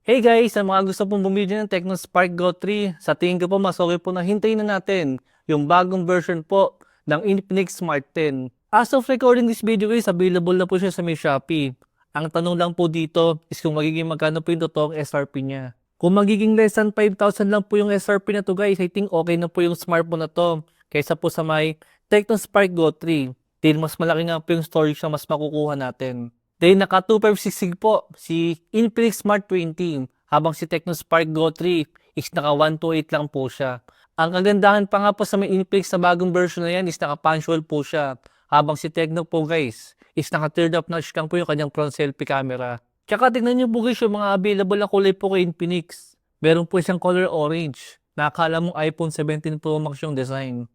Hey guys, sa mga gusto pong bumili ng Tecno Spark Go 3, sa tingin ko po mas okay po na hintayin na natin yung bagong version po ng Infinix Smart 10. As of recording this video guys, available na po siya sa may Shopee. Ang tanong lang po dito is kung magiging magkano po yung totoong SRP niya. Kung magiging less than 5,000 lang po yung SRP na to guys, I think okay na po yung smartphone na to kaysa po sa may Tecno Spark Go 3. Dahil mas malaki nga po yung storage na mas makukuha natin. Then naka 256 po si Infinix Smart 20 habang si Tecno Spark Go 3 is naka 128 lang po siya. Ang kagandahan pa nga po sa may Infinix na bagong version na yan is naka punch hole po siya habang si Tecno po guys is naka teared up notch lang po yung kanyang front selfie camera. Tsaka tignan nyo po guys yung mga available na kulay po kay Infinix. Meron po siyang color orange na akala mong iPhone 17 Pro Max yung design.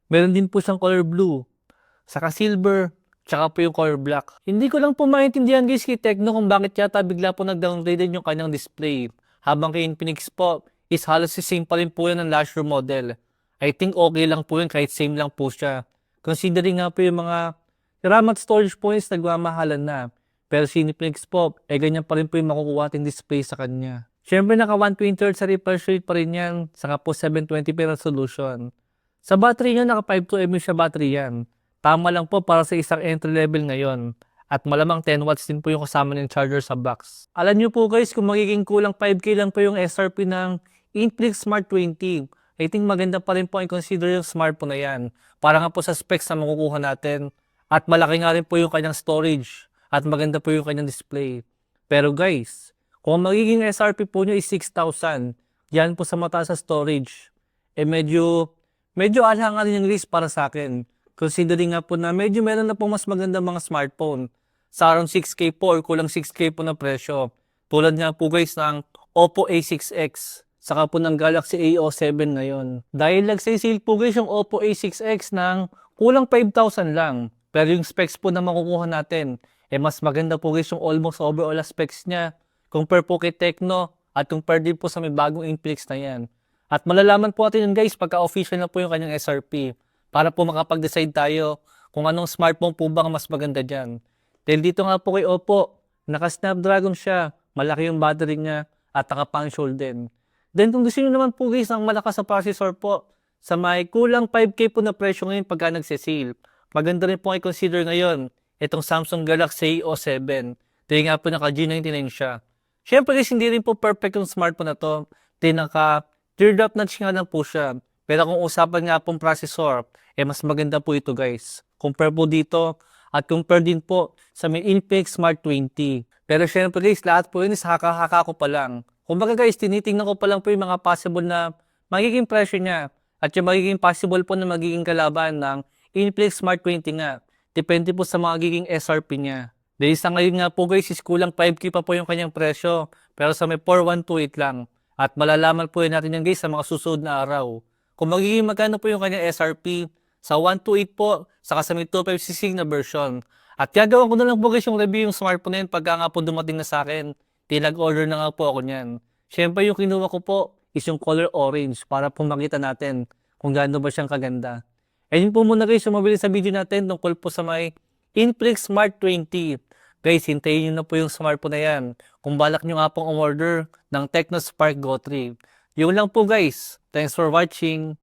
Meron din po siyang color blue, saka silver, tsaka po yung color black. Hindi ko lang po maintindihan guys kay Tecno kung bakit yata bigla po nag-downgrade yung kanyang display. Habang kay Infinix po is halos same pa rin po yan ng last year model. I think okay lang po yun kahit same lang po siya. Considering nga po yung mga RAM at storage points nagmamahalan na. Pero si Infinix po, ganyan pa rin po yung makukuha ating display sa kanya. Siyempre naka 120Hz sa refresh rate pa rin yan, saka po 720p resolution. Sa battery niya, naka 52 mAh siya battery yan. Tama lang po para sa isang entry level ngayon. At malamang 10 watts din po yung kasama ng charger sa box. Alam nyo po guys, kung magiging kulang 5K lang po yung SRP ng Infinix Smart 20, I think maganda pa rin po i-consider yung smartphone na yan. Para nga po sa specs na makukuha natin. At malaki nga rin po yung kanyang storage. At maganda po yung kanyang display. Pero guys, kung magiging SRP po nyo is 6,000, yan po sa mataas sa storage. Medyo alangan rin yung risk para sa akin. Considering nga po na medyo meron na po mas maganda mga smartphone sa around 6K po or kulang 6K po na presyo. Tulad nga po guys ng Oppo A6X saka po ng Galaxy A07 ngayon. Dahil nagse-sale po guys yung Oppo A6X ng kulang 5,000 lang. Pero yung specs po na makukuha natin, mas maganda po guys yung almost overall specs niya compare po kay Tecno at compare din po sa may bagong Infinix na yan. At malalaman po natin yun guys pagka official na po yung kanyang SRP para po makapag-decide tayo kung anong smartphone po ba ang mas maganda dyan. Dahil dito nga po kay Oppo, naka-Snapdragon siya, malaki yung battery niya at naka-punch hole din. Then kung gusto nyo naman po guys ng malakas na processor po, sa may kulang 5K po na presyo ngayon pagka nagse-sale, maganda rin po i-consider ngayon itong Samsung Galaxy A07. Dahil nga po naka G99 siya. Siyempre guys, hindi rin po perfect yung smartphone na to. Dahil naka teardrop notch nga lang po siya. Pero kung usapan nga pong processor, mas maganda po ito guys. Compare po dito at compare din po sa may Infinix Smart 20. Pero syempre guys, lahat po yun is haka-haka ko pa lang. Kumbaga guys, tinitingnan ko pa lang po yung mga possible na magiging presyo niya. At yung magiging possible po na magiging kalaban ng Infinix Smart 20 nga. Depende po sa magiging SRP niya. Dahil sa ngayon nga po guys, is kulang 5K pa po yung kanyang presyo. Pero sa may 4128 lang. At malalaman po yun natin yan guys sa mga susunod na araw. Kung magiging magkano po yung kanyang SRP sa 128 po, saka sa may 256 na version. At gagawin ko na lang po guys yung review yung smartphone na yun pagka nga po dumating na sa akin. Tinag-order na nga po ako niyan. Siyempre yung kinuha ko po is yung color orange para po makita natin kung gaano ba siyang kaganda. Ayun po muna guys yung mabilis sa video natin tungkol po sa may Infinix Smart 20. Guys, hintayin nyo na po yung smartphone na yan. Kung balak nyo nga pong umorder ng Tecno Spark Go 3. Yun lang po guys. Thanks for watching.